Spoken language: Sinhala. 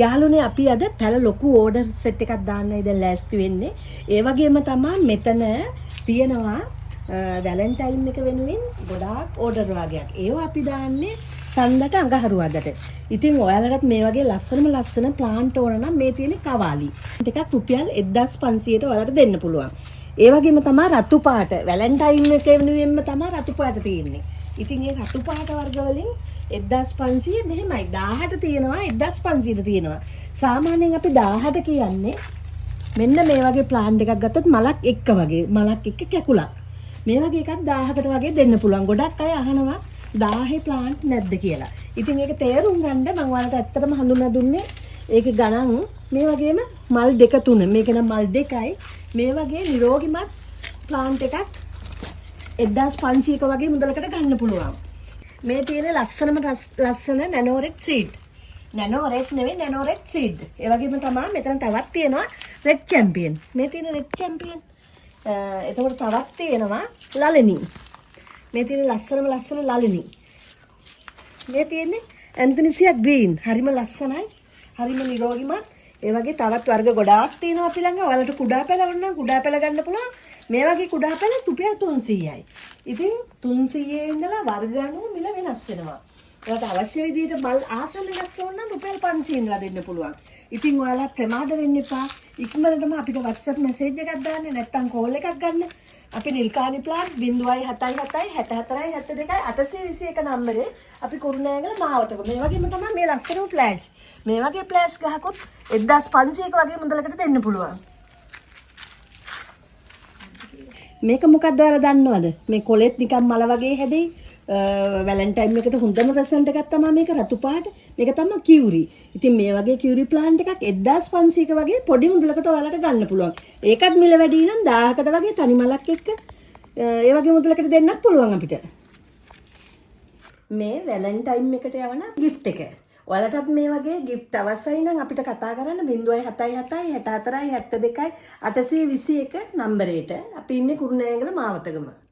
යාළුවනේ අපි අද පැල ලොකු ඕඩර් සෙට් එකක් දාන්නයි දැන් ලෑස්ති වෙන්නේ. ඒ වගේම තමයි මෙතන තියෙනවා වැලන්ටයින් එක වෙනුවෙන් ගොඩාක් ඕඩර් වගේක්. ඒවා අපි දාන්නේ සඳට අඟහරුවාදට. ඉතින් ඔයාලටත් මේ වගේ ලස්සන ප්ලාන්ට් ඕන නම් මේ තියෙන කවාලි. ටිකක් රුපියල් 1500ට ඔයාලට දෙන්න පුළුවන්. ඒ වගේම තමයි රතු පාට වැලන්ටයින් එක වෙනුවෙන්ම තමයි රතු පාට තියෙන්නේ. ඉතින් මේ රතු පාට වර්ග වලින් 1500 මෙහෙමයි 1000ට තියෙනවා 1500ට තියෙනවා. සාමාන්‍යයෙන් අපි 1000ට කියන්නේ මෙන්න මේ වගේ ප්ලාන්ට් එකක් ගත්තොත් මලක් එක්ක වගේ මලක් එක්ක කැකුලක්. මේ වගේ එකක් 1000කට වගේ දෙන්න පුළුවන්. ගොඩක් අය අහනවා 1000 ප්ලාන්ට් නැද්ද කියලා. ඉතින් ඒක තේරුම් ගන්න මම ඔයාලට ඇත්තටම හඳුන්වා දුන්නේ ඒකේ ගණන් මේ වගේම මල් දෙක තුන. මේක නම් මල් දෙකයි. මේ වගේ නිරෝගිමත් ප්ලාන්ට් එකක් 1500ක වගේ මුදලකට ගන්න පුළුවන්. මේ තියෙන ලස්සන නැනෝරෙඩ් සීඩ්. නැනෝරෙඩ් නෙවෙයි නැනෝරෙඩ් සීඩ්. ඒ වගේම තමයි මෙතන තවත් තියෙනවා රෙඩ් චැම්පියන්. මේ තියෙන රෙඩ් චැම්පියන්. එතකොට තවත් තියෙනවා ලලනි. මේ තියෙන ලස්සන ලලනි. මේ තියෙන්නේ ඇන්තනිසියා ග්‍රීන්. හරිම ලස්සනයි. හරිම නිරෝගිමත්. ඒ වගේ තවත් වර්ග ගොඩාක් තියෙනවා අපි ළඟ. ඔයාලට කුඩා පැල වුණ නම් කුඩා පැල ගන්න පුළුවන්. මේ වගේ කුඩා පැල රුපියල් 300යි. ඉතින් 300 ඉඳලා වර්ග අනුව මිල වෙනස් වෙනවා. ඔයාලට අවශ්‍ය විදිහට මල් ආසන වෙනස් ඕන නම් රුපියල් 500 ඉඳලා දෙන්න පුළුවන්. ඉතින් ඔයාලා ප්‍රමාද වෙන්න එපා. ඉක්මනටම අපිට WhatsApp මැසේජ් එකක් දාන්න නැත්නම් කෝල් එකක් ගන්න. අපි නිල්කානි ප්ලාන්ට් 077 64 72 821 නම්බරේ අපි කුරුණෑගල මාවතක. මේ වගේම තමයි මේ ලස්සනම ෆ්ලෑෂ්. මේ වගේ ෆ්ලෑෂ් ගහකොත් 1500ක වගේ මුදලකට දෙන්න පුළුවන්. මේක මොකක්ද ඔයාලා දන්නවද? මේ කොලෙත් නිකන් මල වගේ හැදෙයි. වැලන්ටයින් එකට හොඳම ප්‍රසන්ට් එකක් තමයි මේක රතු පාට. මේක තමයි කියුරි. ඉතින් මේ වගේ කියුරි ප්ලාන්ට් එකක් 1500ක වගේ පොඩි මුදලකට ඔයාලට ගන්න පුළුවන්. ඒකත් මිල වැඩි නම් 1000කට වගේ තනි මලක් එක්ක ඒ වගේ මුදලකට දෙන්නත් පුළුවන් අපිට. මේ වැලන්ටයින් එකට යවන gift එක. ඔයාලටත් මේ වගේ gift අවශ්‍යයි නම් අපිට කතා කරන්න 077 64 72 821 නම්බරේට. අපි ඉන්නේ කුරුණෑගල මාවතගම.